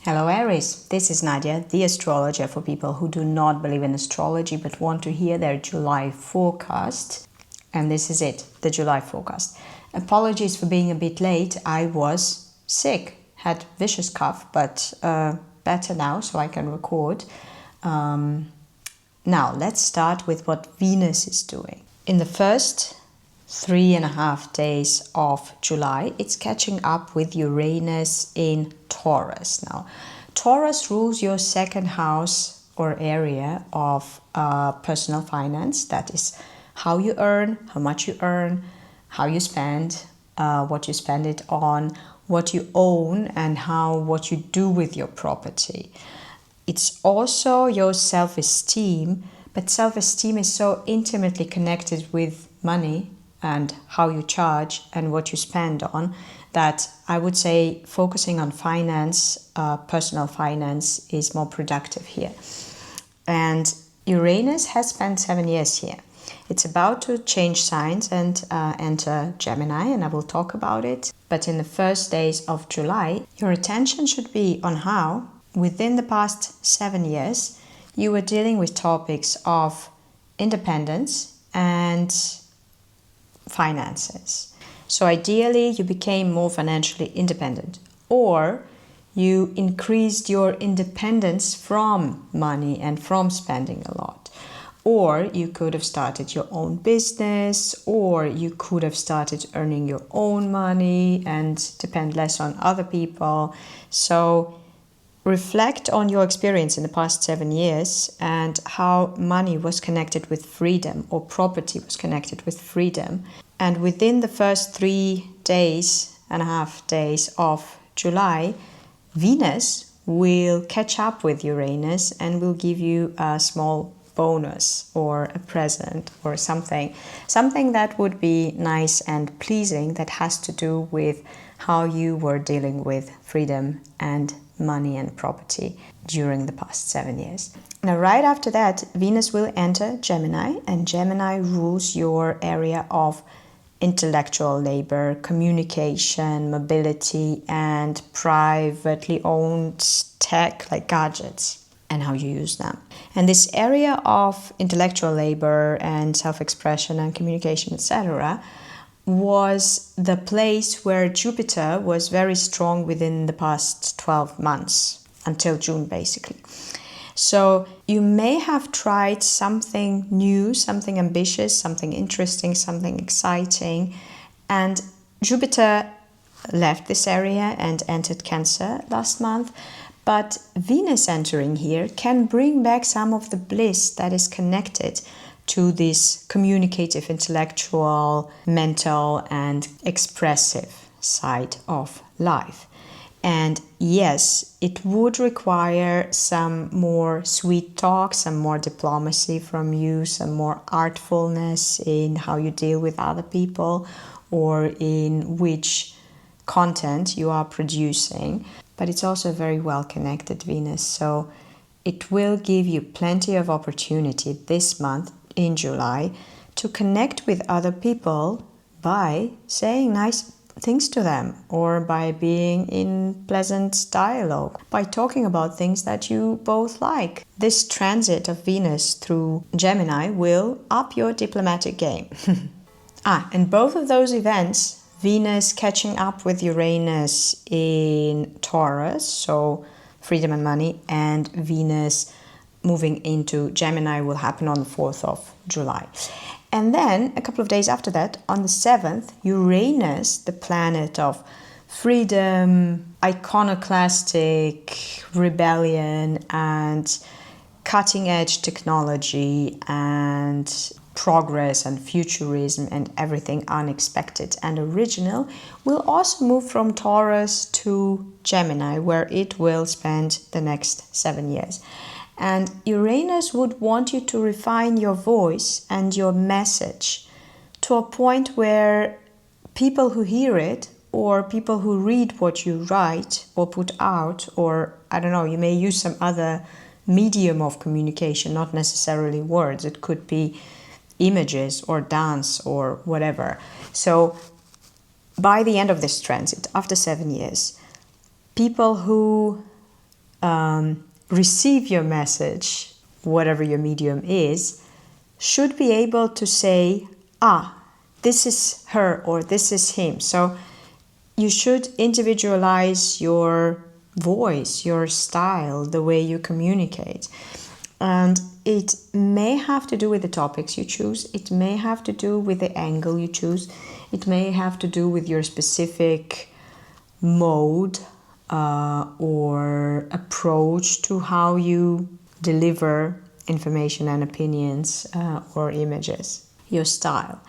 Hello Aries, this is Nadia, the astrologer for people who do not believe in astrology but want to hear their July forecast. And this is it, the July forecast. Apologies for being a bit late, I was sick, had vicious cough, but better now so I can record. Now let's start with what Venus is doing. In the first 3.5 days of July, it's catching up with Uranus in Taurus. Now, Taurus rules your second house or area of personal finance. That is how you earn, how much you earn, how you spend, what you spend it on, what you own, and what you do with your property. It's also your self-esteem, but self-esteem is so intimately connected with money and how you charge and what you spend on, that I would say focusing on finance, personal finance, is more productive here. And Uranus has spent 7 years here. It's about to change signs and enter Gemini, and I will talk about it. But in the first days of July, your attention should be on how, within the past 7 years, you were dealing with topics of independence and finances. So ideally, you became more financially independent, or you increased your independence from money and from spending a lot. Or you could have started your own business, or you could have started earning your own money and depend less on other people. So reflect on your experience in the past 7 years and how money was connected with freedom, or property was connected with freedom. And within the first 3.5 days of July, Venus will catch up with Uranus and will give you a small bonus or a present or something that would be nice and pleasing, that has to do with how you were dealing with freedom and money and property during the past 7 years. Now, right after that, Venus will enter Gemini, and Gemini rules your area of intellectual labor, communication, mobility, and privately owned tech like gadgets and how you use them. And this area of intellectual labor and self-expression and communication, etc., was the place where Jupiter was very strong within the past 12 months, until June basically. So you may have tried something new, something ambitious, something interesting, something exciting, and Jupiter left this area and entered Cancer last month. But Venus entering here can bring back some of the bliss that is connected to this communicative, intellectual, mental, and expressive side of life. And yes, it would require some more sweet talk, some more diplomacy from you, some more artfulness in how you deal with other people or in which content you are producing. But it's also a very well connected Venus, so it will give you plenty of opportunity this month in July to connect with other people by saying nice things to them, or by being in pleasant dialogue, by talking about things that you both like. This transit of Venus through Gemini will up your diplomatic game. And both of those events, Venus catching up with Uranus in Taurus, so freedom and money, and Venus moving into Gemini, will happen on the 4th of July. And then, a couple of days after that, on the 7th, Uranus, the planet of freedom, iconoclastic rebellion, and cutting-edge technology, and progress and futurism and everything unexpected and original, will also move from Taurus to Gemini, where it will spend the next 7 years. And Uranus would want you to refine your voice and your message to a point where people who hear it, or people who read what you write or put out, or I don't know, you may use some other medium of communication, not necessarily words. It could be images or dance or whatever. So by the end of this transit, after 7 years, people who receive your message, whatever your medium is, should be able to say, this is her or this is him. So you should individualize your voice, your style, the way you communicate. And it may have to do with the topics you choose. It may have to do with the angle you choose. It may have to do with your specific mode or approach to how you deliver information and opinions or images, your style.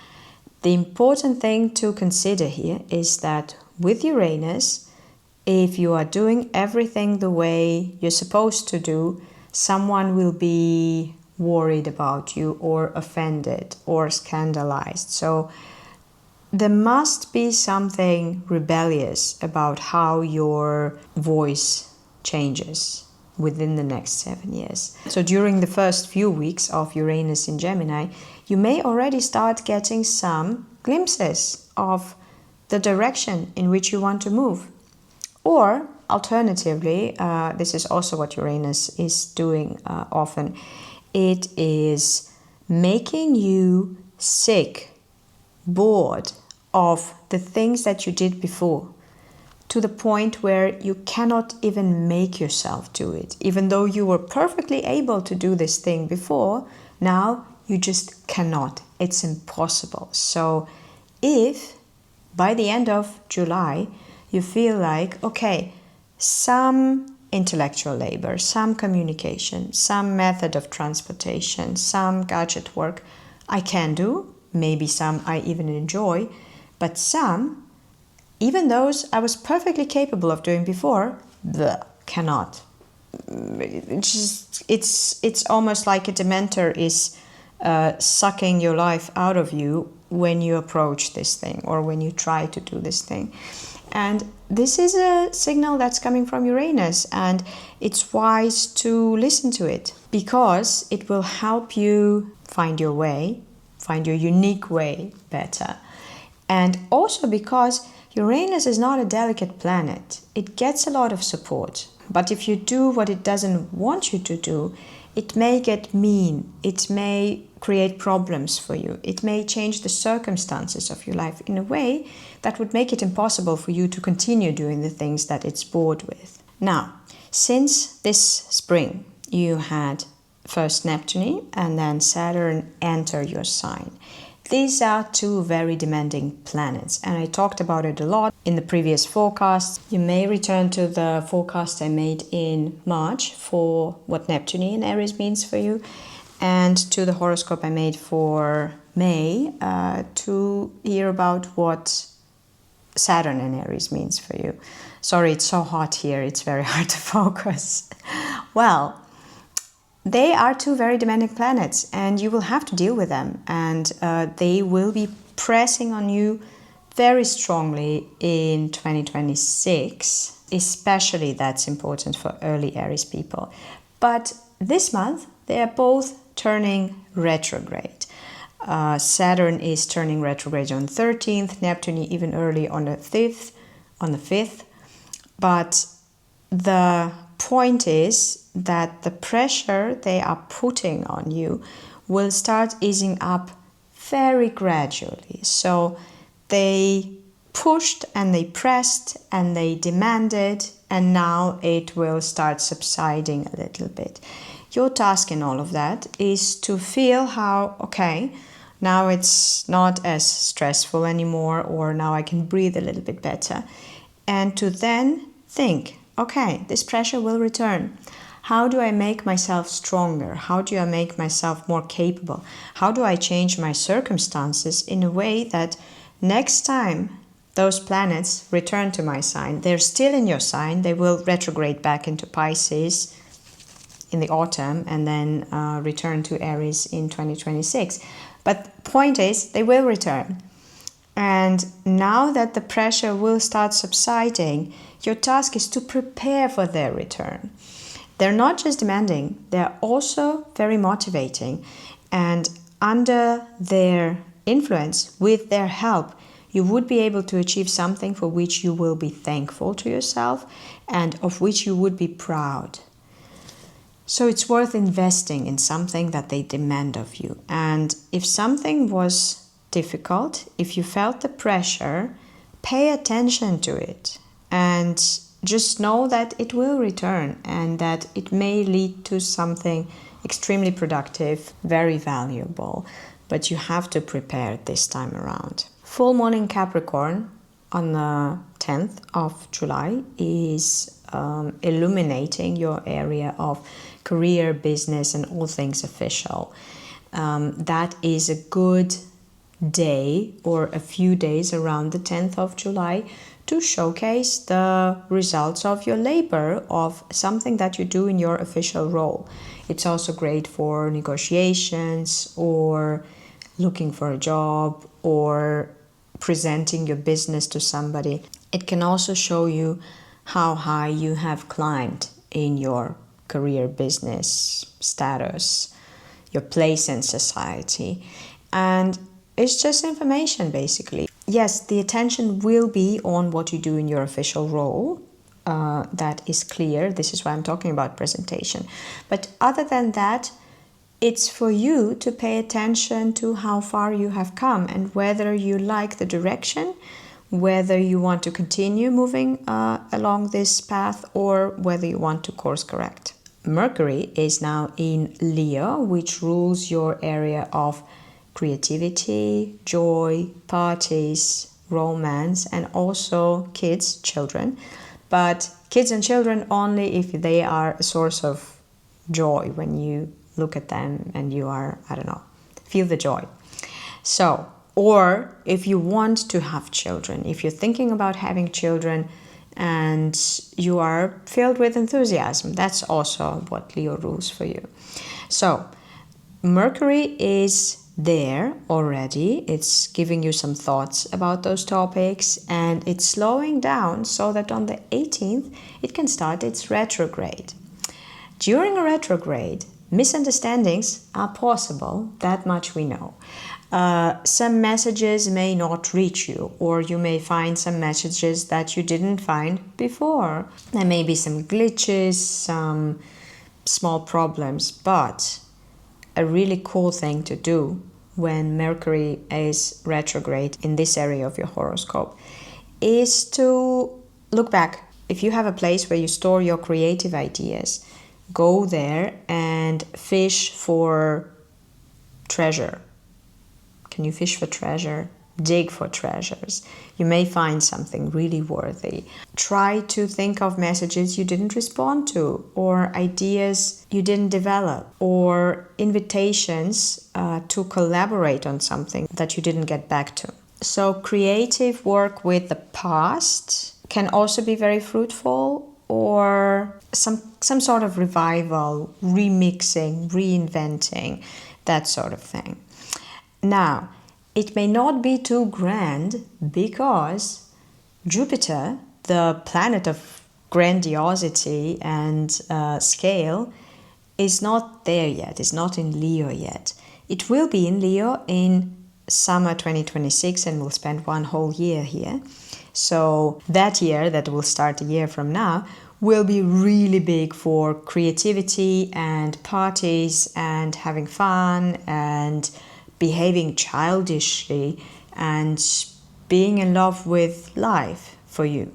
The important thing to consider here is that with Uranus, if you are doing everything the way you're supposed to do, someone will be worried about you or offended or scandalized. So there must be something rebellious about how your voice changes within the next 7 years. So during the first few weeks of Uranus in Gemini, you may already start getting some glimpses of the direction in which you want to move. Or alternatively, this is also what Uranus is doing often, it is making you sick, bored of the things that you did before, to the point where you cannot even make yourself do it. Even though you were perfectly able to do this thing before, now you just cannot. It's impossible. So if by the end of July you feel like, okay, some intellectual labor, some communication, some method of transportation, some gadget work I can do, maybe some I even enjoy, but some, even those I was perfectly capable of doing before, cannot. It's almost like a dementor is sucking your life out of you when you approach this thing or when you try to do this thing. And this is a signal that's coming from Uranus, and it's wise to listen to it because it will help you find your way, find your unique way better. And also because Uranus is not a delicate planet. It gets a lot of support. But if you do what it doesn't want you to do, it may get mean. It may create problems for you. It may change the circumstances of your life in a way that would make it impossible for you to continue doing the things that it's bored with. Now, since this spring, you had first Neptune and then Saturn enter your sign. These are two very demanding planets, and I talked about it a lot in the previous forecast. You may return to the forecast I made in March for what Neptune in Aries means for you, and to the horoscope I made for May to hear about what Saturn in Aries means for you. Sorry, it's so hot here, it's very hard to focus. Well, they are two very demanding planets, and you will have to deal with them, and they will be pressing on you very strongly in 2026. Especially that's important for early Aries people. But this month, they are both turning retrograde. Saturn is turning retrograde on 13th, Neptune even early on the 5th. But the point is that the pressure they are putting on you will start easing up very gradually. So they pushed and they pressed and they demanded, and now it will start subsiding a little bit. Your task in all of that is to feel how, okay, now it's not as stressful anymore, or now I can breathe a little bit better, and to then think, okay, this pressure will return. How do I make myself stronger? How do I make myself more capable? How do I change my circumstances in a way that next time those planets return to my sign, they're still in your sign, they will retrograde back into Pisces in the autumn and then return to Aries in 2026. But the point is, they will return. And now that the pressure will start subsiding, your task is to prepare for their return. They're not just demanding, they're also very motivating. And under their influence, with their help, You would be able to achieve something for which you will be thankful to yourself and of which you would be proud. So it's worth investing in something that they demand of you. And if something was difficult, if you felt the pressure, pay attention to it and just know that it will return and that it may lead to something extremely productive, very valuable, but you have to prepare it this time around. Full moon in Capricorn on the 10th of July is illuminating your area of career, business, and all things official. That is a good day or a few days around the 10th of July to showcase the results of your labor, of something that you do in your official role. It's also great for negotiations or looking for a job or presenting your business to somebody. It can also show you how high you have climbed in your career, business status, your place in society. And it's just information, basically. Yes, the attention will be on what you do in your official role. That is clear. This is why I'm talking about presentation. But other than that, it's for you to pay attention to how far you have come and whether you like the direction, whether you want to continue moving along this path or whether you want to course correct. Mercury is now in Leo, which rules your area of creativity, joy, parties, romance, and also kids, children. But kids and children only if they are a source of joy when you look at them and you are, I don't know, feel the joy. So, or if you want to have children, if you're thinking about having children and you are filled with enthusiasm, that's also what Leo rules for you. So, Mercury is there already. It's giving you some thoughts about those topics and it's slowing down so that on the 18th it can start its retrograde. During a retrograde, misunderstandings are possible, that much we know. Some messages may not reach you, or you may find some messages that you didn't find before. There may be some glitches, some small problems, but a really cool thing to do when Mercury is retrograde in this area of your horoscope is to look back. If you have a place where you store your creative ideas, go there and fish for treasure. Can you fish for treasure? Dig for treasures. You may find something really worthy. Try to think of messages you didn't respond to, or ideas you didn't develop, or invitations to collaborate on something that you didn't get back to. So creative work with the past can also be very fruitful, or some sort of revival, remixing, reinventing, that sort of thing. Now, it may not be too grand because Jupiter, the planet of grandiosity and scale, is not there yet, is not in Leo yet. It will be in Leo in summer 2026 and will spend one whole year here. So that year, that will start a year from now, will be really big for creativity and parties and having fun and behaving childishly and being in love with life for you.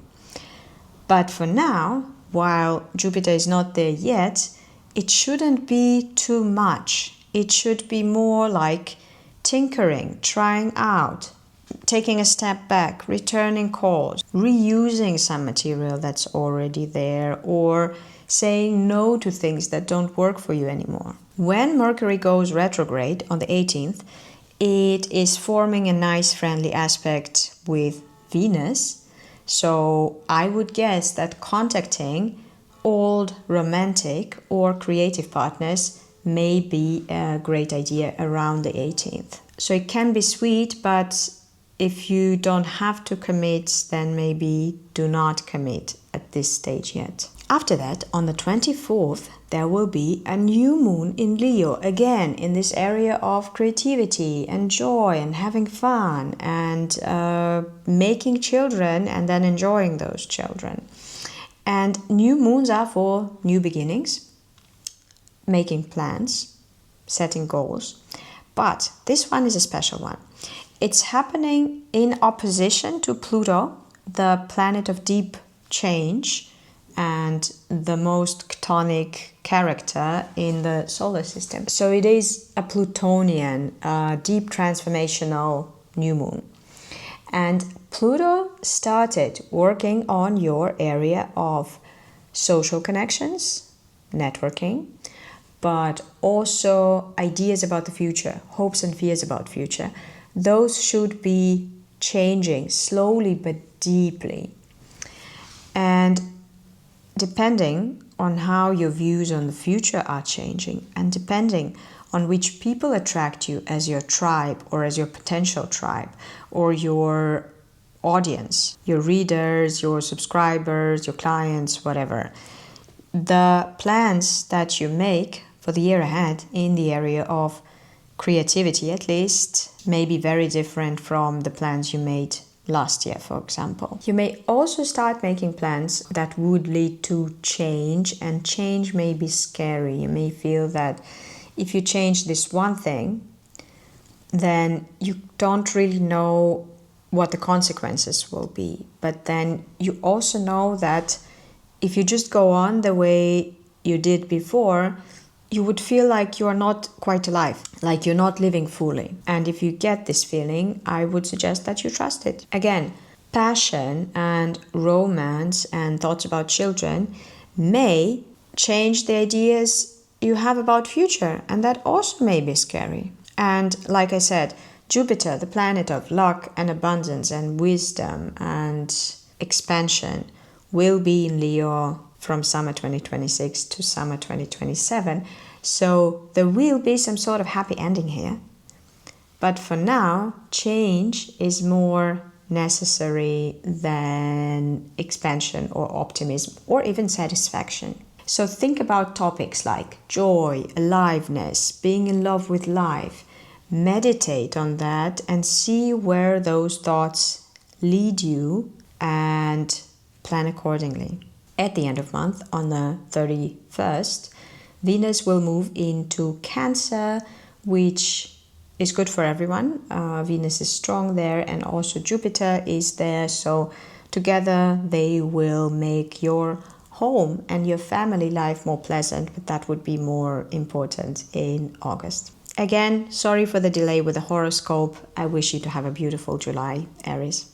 But for now, while Jupiter is not there yet, it shouldn't be too much. It should be more like tinkering, trying out, taking a step back, returning calls, reusing some material that's already there, or saying no to things that don't work for you anymore. When Mercury goes retrograde on the 18th, it is forming a nice friendly aspect with Venus. So I would guess that contacting old romantic or creative partners may be a great idea around the 18th. So it can be sweet, but if you don't have to commit, then maybe do not commit at this stage yet. After that, on the 24th, there will be a new moon in Leo, again in this area of creativity and joy and having fun and making children and then enjoying those children. And new moons are for new beginnings, making plans, setting goals. But this one is a special one. It's happening in opposition to Pluto, the planet of deep change and the most chthonic character in the solar system. So it is a Plutonian, deep transformational new moon. And Pluto started working on your area of social connections, networking, but also ideas about the future, hopes and fears about future. Those should be changing slowly but deeply. And depending on how your views on the future are changing, and depending on which people attract you as your tribe or as your potential tribe or your audience, your readers, your subscribers, your clients, whatever, the plans that you make for the year ahead in the area of creativity, at least, may be very different from the plans you made last year, for example. You may also start making plans that would lead to change, and change may be scary. You may feel that if you change this one thing, then you don't really know what the consequences will be. But then you also know that if you just go on the way you did before, you would feel like you are not quite alive, like you're not living fully. And if you get this feeling, I would suggest that you trust it. Again, passion and romance and thoughts about children may change the ideas you have about future, and that also may be scary. And like I said, Jupiter, the planet of luck and abundance and wisdom and expansion, will be in Leo from summer 2026 to summer 2027. So there will be some sort of happy ending here. But for now, change is more necessary than expansion or optimism or even satisfaction. So think about topics like joy, aliveness, being in love with life. Meditate on that and see where those thoughts lead you and plan accordingly. At the end of month, on the 31st, Venus will move into Cancer, which is good for everyone. Venus is strong there, and also Jupiter is there. So together they will make your home and your family life more pleasant, but that would be more important in August. Again, sorry for the delay with the horoscope. I wish you to have a beautiful July, Aries.